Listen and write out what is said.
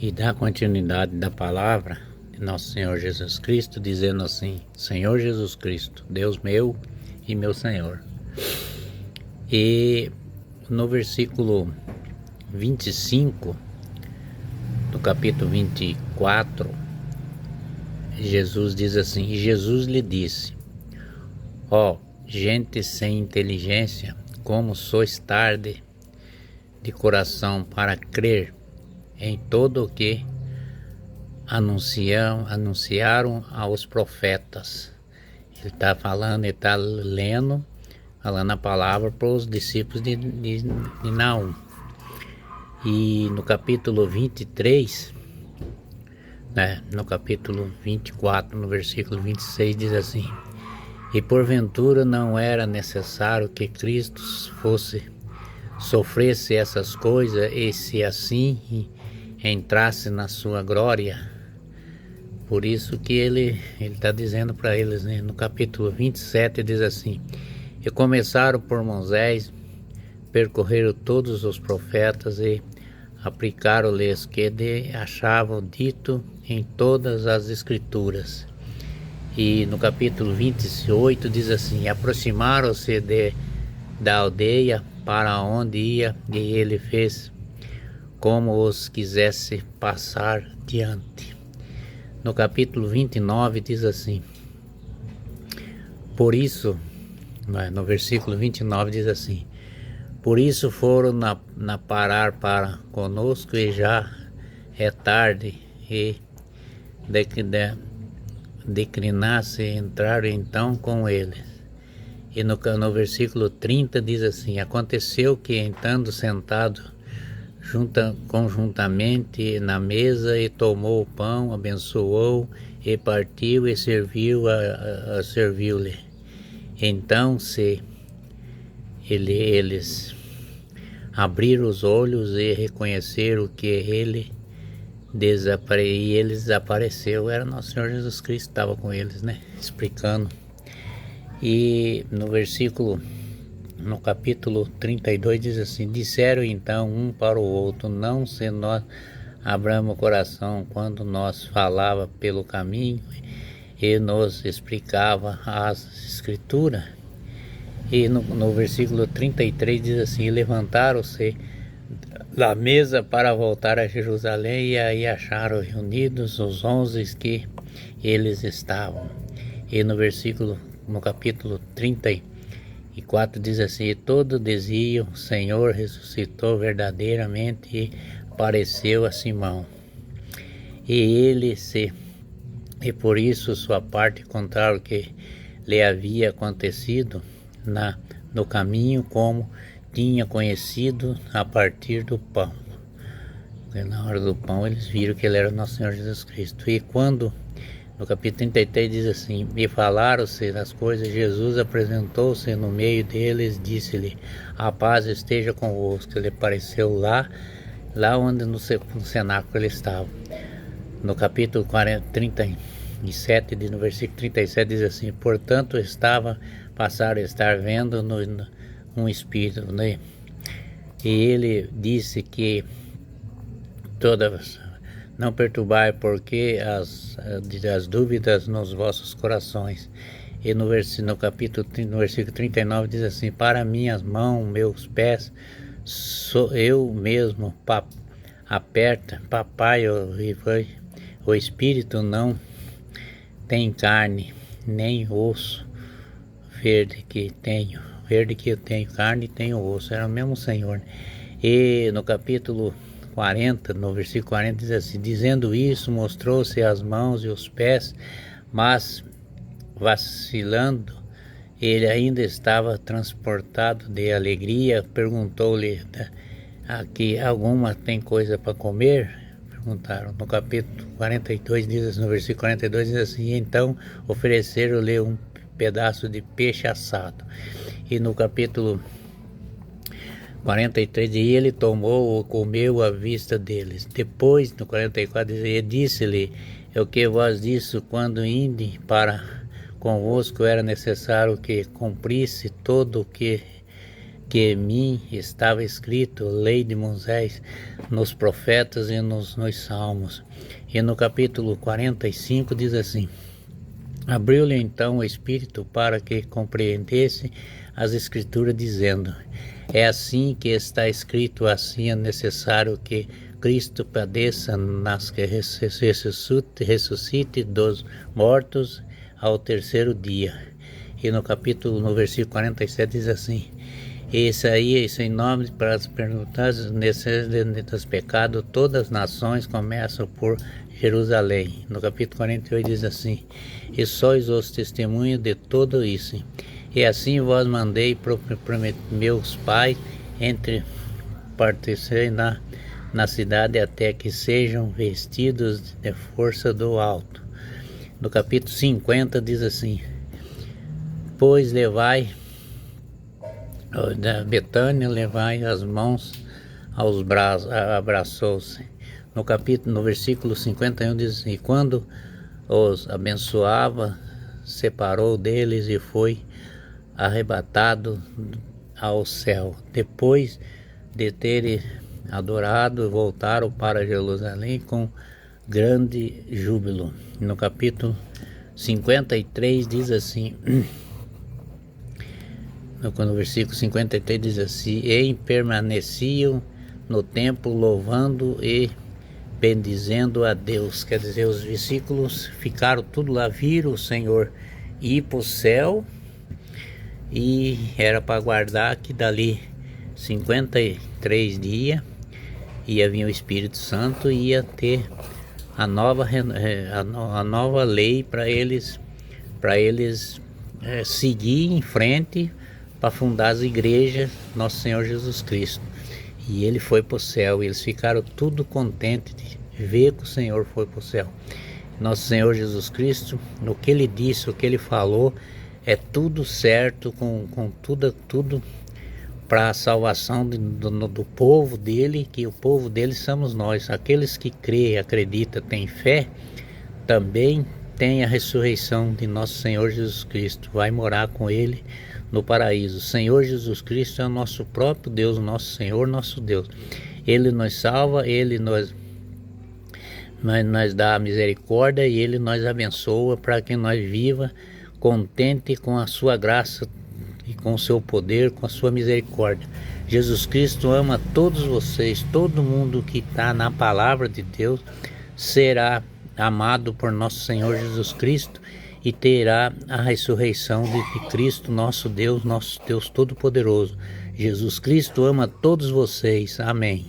e dar continuidade da palavra de nosso Senhor Jesus Cristo, dizendo assim: Senhor Jesus Cristo, Deus meu e meu Senhor. E no versículo 25 do capítulo 24, Jesus diz assim: e Jesus lhe disse: ó, gente sem inteligência, como sois tarde de coração para crer em todo o que anunciaram aos profetas. Ele está falando, ele está falando a palavra para os discípulos de Naum. E no capítulo 23, no capítulo 24, no versículo 26, diz assim: e porventura não era necessário que Cristo sofresse essas coisas, e se assim entrasse na sua glória. Por isso que ele está dizendo para eles, no capítulo 27, diz assim: e começaram por Moisés, percorreram todos os profetas e aplicaram-lhes que achavam dito em todas as escrituras. E no capítulo 28 diz assim: aproximaram-se da aldeia para onde ia, e ele fez como os quisesse passar diante. No capítulo 29 diz assim: por isso, no versículo 29 diz assim: por isso foram na parar para conosco, e já é tarde, e declinasse entrar então com eles. E no versículo 30 diz assim: aconteceu que, estando sentado conjuntamente na mesa, e tomou o pão, abençoou e partiu e serviu-lhe. Então eles abriram os olhos e reconheceram que ele desapareceu. Era nosso Senhor Jesus Cristo que estava com eles, explicando. E no capítulo 32 diz assim: disseram então um para o outro: não se nós abramos o coração quando nós falava pelo caminho e nos explicava as escrituras. E no versículo 33 diz assim: e levantaram-se da mesa para voltar a Jerusalém, e aí acharam reunidos os 11 que eles estavam. E no capítulo 34 diz assim: e todos diziam: o Senhor ressuscitou verdadeiramente e apareceu a Simão. E por isso sua parte contaram o que lhe havia acontecido no caminho, como tinha conhecido a partir do pão. E na hora do pão eles viram que ele era nosso Senhor Jesus Cristo. E quando no capítulo 33 diz assim: e falaram-se das coisas, Jesus apresentou-se no meio deles, disse-lhe: a paz esteja convosco. Ele apareceu lá onde no cenáculo ele estava. No capítulo 37, no versículo 37 diz assim: portanto passaram a estar vendo um espírito, e ele disse que não perturbai, porque as dúvidas nos vossos corações. E no versículo 39 diz assim: para minhas mãos, meus pés, sou eu mesmo, aperta, papai, o espírito não tem carne, nem osso, verde que eu tenho, carne e tenho osso. Era o mesmo Senhor. E no capítulo 40, no versículo 40 diz assim: dizendo isso, mostrou-se as mãos e os pés, mas vacilando, ele ainda estava transportado de alegria. Perguntou-lhe: aqui alguma tem coisa para comer? Perguntaram. No capítulo 42 diz assim, no versículo 42 diz assim: então ofereceram-lhe um pedaço de peixe assado. E no capítulo 43, e ele tomou, comeu à vista deles. Depois, no 44, disse-lhe: o que vós disse quando inde para convosco era necessário que cumprisse todo o que que em mim estava escrito, lei de Moisés, nos profetas e nos salmos. E no capítulo 45 diz assim: abriu-lhe então o Espírito para que compreendesse as Escrituras, dizendo: é assim que está escrito, assim é necessário que Cristo padeça, mas que ressuscite dos mortos ao terceiro dia. E no versículo 47 diz assim: isso em nome para as perguntas dos pecados, todas as nações começam por Jerusalém. No capítulo 48 diz assim: e sois os testemunhos de tudo isso. E assim vos mandei para meus pais entre partirem na cidade até que sejam vestidos de força do alto. No capítulo 50 diz assim: pois levai da Betânia, levai as mãos aos braços, abraçou-se. No versículo 51 diz assim: quando os abençoava, separou deles e foi arrebatado ao céu. Depois de terem adorado, voltaram para Jerusalém com grande júbilo. No capítulo 53 diz assim, no versículo 53 diz assim: e permaneciam no templo louvando e bendizendo a Deus. Quer dizer, os discípulos ficaram tudo lá, viram o Senhor ir para o céu, e era para aguardar que dali 53 dias ia vir o Espírito Santo e ia ter a nova lei para eles seguir em frente para fundar as igrejas Nosso Senhor Jesus Cristo. E ele foi para o céu, e eles ficaram tudo contentes de ver que o Senhor foi para o céu. Nosso Senhor Jesus Cristo, no que ele disse, o que ele falou, é tudo certo, com tudo para a salvação do povo dele, que o povo dele somos nós. Aqueles que creem, acreditam, têm fé, também tem a ressurreição de nosso Senhor Jesus Cristo, vai morar com ele no paraíso. O Senhor Jesus Cristo é o nosso próprio Deus, nosso Senhor, nosso Deus. Ele nos salva, ele nos dá a misericórdia e ele nos abençoa para que nós viva contente com a sua graça e com o seu poder, com a sua misericórdia. Jesus Cristo ama todos vocês, todo mundo que está na palavra de Deus será amado por nosso Senhor Jesus Cristo e terá a ressurreição de Cristo, nosso Deus Todo-Poderoso. Jesus Cristo ama todos vocês. Amém.